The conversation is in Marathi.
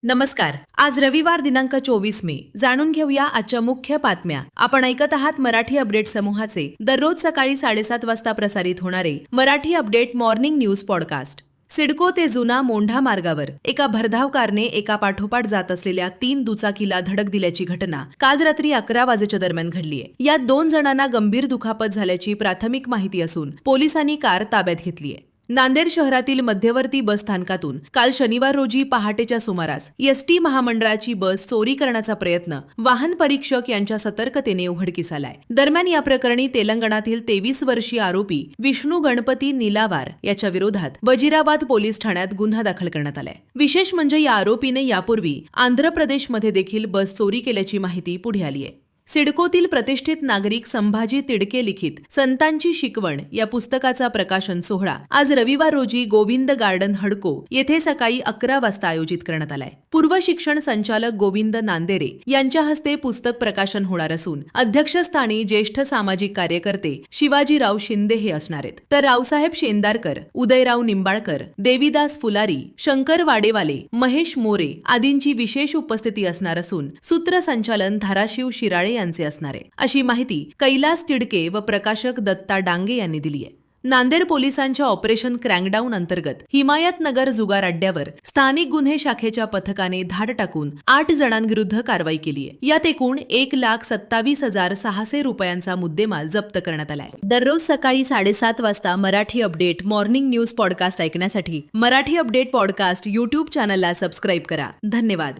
नमस्कार. आज रविवार दिनांक 24 मे. जाणून घेऊया आजच्या मुख्य बातम्या. आपण ऐकत आहात मराठी अपडेट समूहाचे दररोज सकाळी 7:30 वाजता प्रसारित होणारे Marathi update morning news podcast. CIDCO ते जुना मोंढा मार्गावर एका भरधाव कारने एका पाठोपाठ जात असलेल्या 3 दुचाकीला धडक दिल्याची घटना काल रात्री 11 वाजेच्या दरम्यान घडलीय. यात 2 जणांना गंभीर दुखापत झाल्याची प्राथमिक माहिती असून पोलिसांनी कार ताब्यात घेतलीय. नांदेड शहरातील मध्यवर्ती बस स्थानकातून काल शनिवार रोजी पहाटेच्या सुमारास एसटी महामंडळाची बस चोरी करण्याचा प्रयत्न वाहन परीक्षक यांच्या सतर्कतेने उघडकीस आलाय. दरम्यान या प्रकरणी तेलंगणातील 23 वर्षीय आरोपी विष्णू गणपती निलावार याच्या विरोधात वजीराबाद पोलीस ठाण्यात गुन्हा दाखल करण्यात आलाय. विशेष म्हणजे या आरोपीने यापूर्वी आंध्र प्रदेशमध्ये देखील बस चोरी केल्याची माहिती पुढे आली आहे. सिडकोतील प्रतिष्ठित नागरिक संभाजी तिडके लिखित संतांची शिकवण या पुस्तकाचा प्रकाशन सोहळा आज रविवार रोजी गोविंद गार्डन हडको येथे सकाळी 11 वाजता आयोजित करण्यात आलाय. पूर्व शिक्षण संचालक गोविंद नांदेरे यांच्या हस्ते पुस्तक प्रकाशन होणार असून अध्यक्षस्थानी ज्येष्ठ सामाजिक कार्यकर्ते शिवाजीराव शिंदे हे असणार आहेत. तर रावसाहेब शेंदारकर, उदयराव निंबाळकर, देवीदास फुलारी, शंकर वाडेवाले, महेश मोरे आदींची विशेष उपस्थिती असणार असून सूत्रसंचालन धाराशिव शिराळे यांचे असणार आहे, अशी माहिती कैलास तिडके व प्रकाशक दत्ता डांगे यांनी दिली आहे. नांदेड पोलिसांच्या ऑपरेशन क्रॅकडाऊन अंतर्गत हिमायतनगर जुगार अड्ड्यावर स्थानिक गुन्हे शाखेच्या पथकाने धाड टाकून 8 जणांविरुद्ध कारवाई केली आहे. यात एकूण 1,27,600 रुपयांचा मुद्देमाल जप्त करण्यात आलाय. दररोज सकाळी 7:30 वाजता Marathi update morning news podcast ऐकण्यासाठी मराठी अपडेट पॉडकास्ट YouTube चॅनलला सबस्क्राईब करा. धन्यवाद.